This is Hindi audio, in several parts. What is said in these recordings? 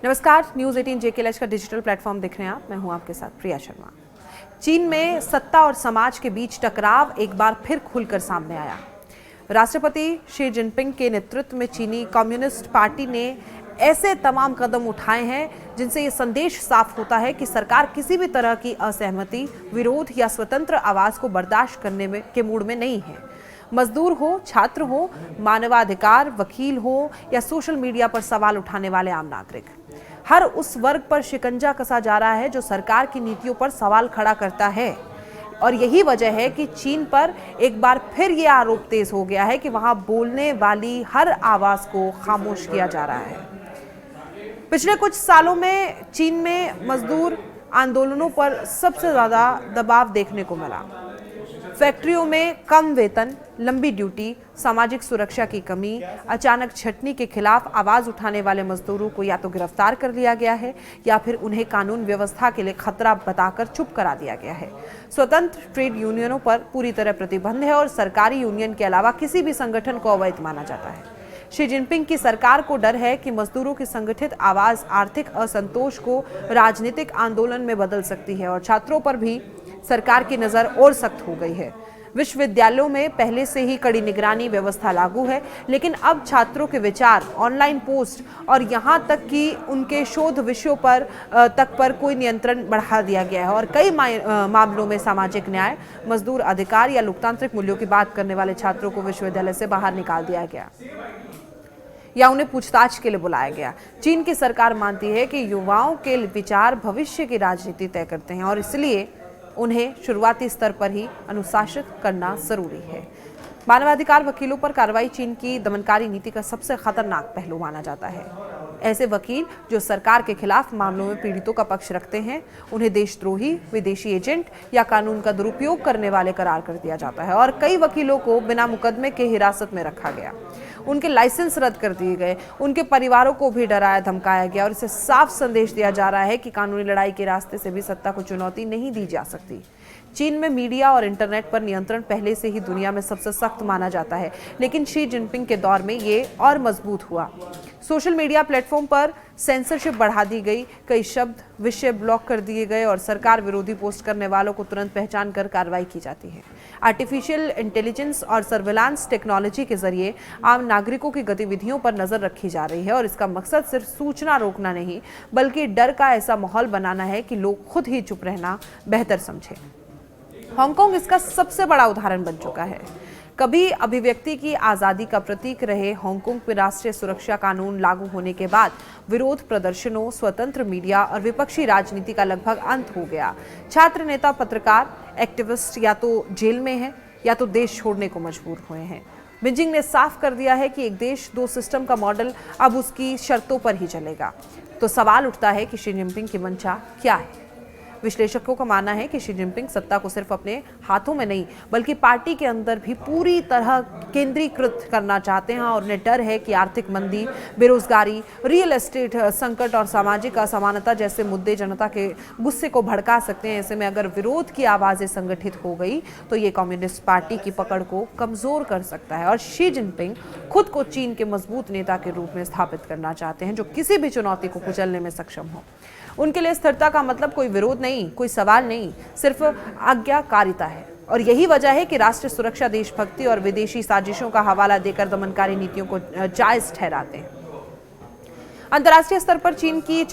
नमस्कार, न्यूज़ 18 JKLH का डिजिटल प्लेटफॉर्म देख रहे हैं आप। मैं हूं आपके साथ प्रिया शर्मा। चीन में सत्ता और समाज के बीच टकराव एक बार फिर खुलकर सामने आया। राष्ट्रपति शी जिनपिंग के नेतृत्व में चीनी कम्युनिस्ट पार्टी ने ऐसे तमाम कदम उठाए हैं जिनसे ये संदेश साफ होता है कि सरकार किसी भी तरह की असहमति, विरोध या स्वतंत्र आवाज को बर्दाश्त करने के मूड में नहीं है। मजदूर हो, छात्र हो, मानवाधिकार वकील हो या सोशल मीडिया पर सवाल उठाने वाले आम नागरिक, हर उस वर्ग पर शिकंजा कसा जा रहा है जो सरकार की नीतियों पर सवाल खड़ा करता है। और यही वजह है कि चीन पर एक बार फिर ये आरोप तेज हो गया है कि वहां बोलने वाली हर आवाज को खामोश किया जा रहा है। पिछले कुछ सालों में चीन में मजदूर आंदोलनों पर सबसे ज्यादा दबाव देखने को मिला। फैक्ट्रियों में कम वेतन, लंबी ड्यूटी, सामाजिक सुरक्षा की कमी, अचानक छंटनी के खिलाफ आवाज उठाने वाले मजदूरों को या तो गिरफ्तार कर लिया गया है या फिर उन्हें कानून व्यवस्था के लिए खतरा बताकर चुप करा दिया गया है। स्वतंत्र ट्रेड यूनियनों पर पूरी तरह प्रतिबंध है और सरकारी यूनियन के अलावा किसी भी संगठन को अवैध माना जाता है। शी जिनपिंग की सरकार को डर है कि मजदूरों की संगठित आवाज आर्थिक असंतोष को राजनीतिक आंदोलन में बदल सकती है और छात्रों पर भी सरकार की नजर और सख्त हो गई है। विश्वविद्यालयों में पहले से ही कड़ी निगरानी व्यवस्था लागू है, लेकिन अब छात्रों के विचार, ऑनलाइन पोस्ट और यहां तक कि उनके शोध विषयों पर कोई नियंत्रण बढ़ा दिया गया है और कई मामलों में सामाजिक न्याय, मजदूर अधिकार या लोकतांत्रिक मूल्यों की बात करने वाले छात्रों को विश्वविद्यालय से बाहर निकाल दिया गया या उन्हें पूछताछ के लिए बुलाया गया। चीन की सरकार मानती है कि युवाओं के विचार भविष्य की राजनीति तय करते हैं और इसलिए उन्हें शुरुआती स्तर पर ही अनुशासित करना जरूरी है। मानवाधिकार वकीलों पर कार्रवाई चीन की दमनकारी नीति का सबसे खतरनाक पहलू माना जाता है। ऐसे वकील जो सरकार के खिलाफ मामलों में पीड़ितों का पक्ष रखते हैं, उन्हें देशद्रोही, विदेशी एजेंट या कानून का दुरुपयोग करने वाले करार कर दिया जाता है और कई वकीलों को बिना मुकदमे के हिरासत में रखा गया, उनके लाइसेंस रद्द कर दिए गए, उनके परिवारों को भी डराया धमकाया गया और इसे साफ संदेश दिया जा रहा है कि कानूनी लड़ाई के रास्ते से भी सत्ता को चुनौती नहीं दी जा सकती। चीन में मीडिया और इंटरनेट पर नियंत्रण पहले से ही दुनिया में सबसे सख्त माना जाता है, लेकिन शी जिनपिंग के दौर में ये और मजबूत हुआ। सोशल मीडिया प्लेटफॉर्म पर सेंसरशिप बढ़ा दी गई, कई शब्द, विषय ब्लॉक कर दिए गए और सरकार विरोधी पोस्ट करने वालों को तुरंत पहचान कर कार्रवाई की जाती है। आर्टिफिशियल इंटेलिजेंस और सर्विलांस टेक्नोलॉजी के जरिए आम नागरिकों की गतिविधियों पर नजर रखी जा रही है और इसका मकसद सिर्फ सूचना रोकना नहीं, बल्कि डर का ऐसा माहौल बनाना है कि लोग खुद ही चुप रहना बेहतर समझें। हांगकांग इसका सबसे बड़ा उदाहरण बन चुका है। कभी अभिव्यक्ति की आज़ादी का प्रतीक रहे हांगकांग में राष्ट्रीय सुरक्षा कानून लागू होने के बाद विरोध प्रदर्शनों, स्वतंत्र मीडिया और विपक्षी राजनीति का लगभग अंत हो गया। छात्र नेता, पत्रकार, एक्टिविस्ट या तो जेल में हैं या तो देश छोड़ने को मजबूर हुए हैं। बीजिंग ने साफ कर दिया है कि एक देश दो सिस्टम का मॉडल अब उसकी शर्तों पर ही चलेगा। तो सवाल उठता है कि शी जिनपिंग की मंशा क्या है। विश्लेषकों का मानना है कि शी जिनपिंग सत्ता को सिर्फ अपने हाथों में नहीं, बल्कि पार्टी के अंदर भी पूरी तरह केंद्रीकृत करना चाहते हैं और उन्हें डर है कि आर्थिक मंदी, बेरोजगारी, रियल एस्टेट संकट और सामाजिक असमानता जैसे मुद्दे जनता के गुस्से को भड़का सकते हैं। ऐसे में अगर विरोध की आवाजें संगठित हो गई तो ये कम्युनिस्ट पार्टी की पकड़ को कमजोर कर सकता है और शी जिनपिंग खुद को चीन के मजबूत नेता के रूप में स्थापित करना चाहते हैं जो किसी भी चुनौती को कुचलने में सक्षम हो। उनके लिए स्थिरता का मतलब कोई विरोध नहीं, कोई सवाल नहीं, सिर्फ आज्ञाकारिता है और यही वजह है कि राष्ट्रीय सुरक्षा, देशभक्ति और विदेशी साजिशों का हवाला देकर दमनकारी नीतियों को जायज ठहराते हैं। अंतर्राष्ट्रीय स्तर पर चीन की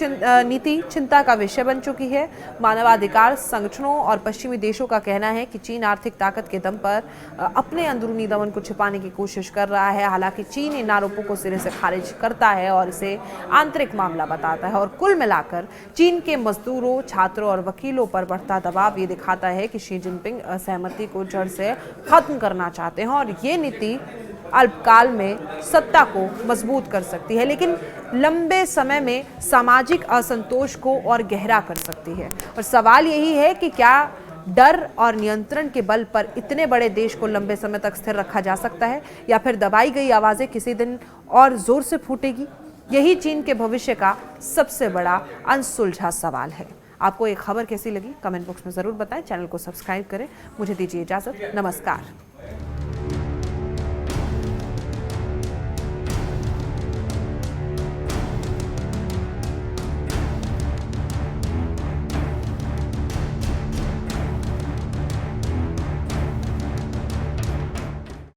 नीति चिंता का विषय बन चुकी है। मानवाधिकार संगठनों और पश्चिमी देशों का कहना है कि चीन आर्थिक ताकत के दम पर अपने अंदरूनी दमन को छिपाने की कोशिश कर रहा है। हालांकि चीन इन आरोपों को सिरे से खारिज करता है और इसे आंतरिक मामला बताता है और कुल मिलाकर चीन के मजदूरों, छात्रों और वकीलों पर बढ़ता दबाव ये दिखाता है कि शी जिनपिंग असहमति को जड़ से खत्म करना चाहते हैं और ये नीति अल्पकाल में सत्ता को मजबूत कर सकती है, लेकिन लंबे समय में सामाजिक असंतोष को और गहरा कर सकती है। और सवाल यही है कि क्या डर और नियंत्रण के बल पर इतने बड़े देश को लंबे समय तक स्थिर रखा जा सकता है या फिर दबाई गई आवाजें किसी दिन और जोर से फूटेगी? यही चीन के भविष्य का सबसे बड़ा अनसुलझा सवाल है। आपको ये खबर कैसी लगी कमेंट बॉक्स में जरूर बताएं। चैनल को सब्सक्राइब करें। मुझे दीजिए इजाजत। नमस्कार।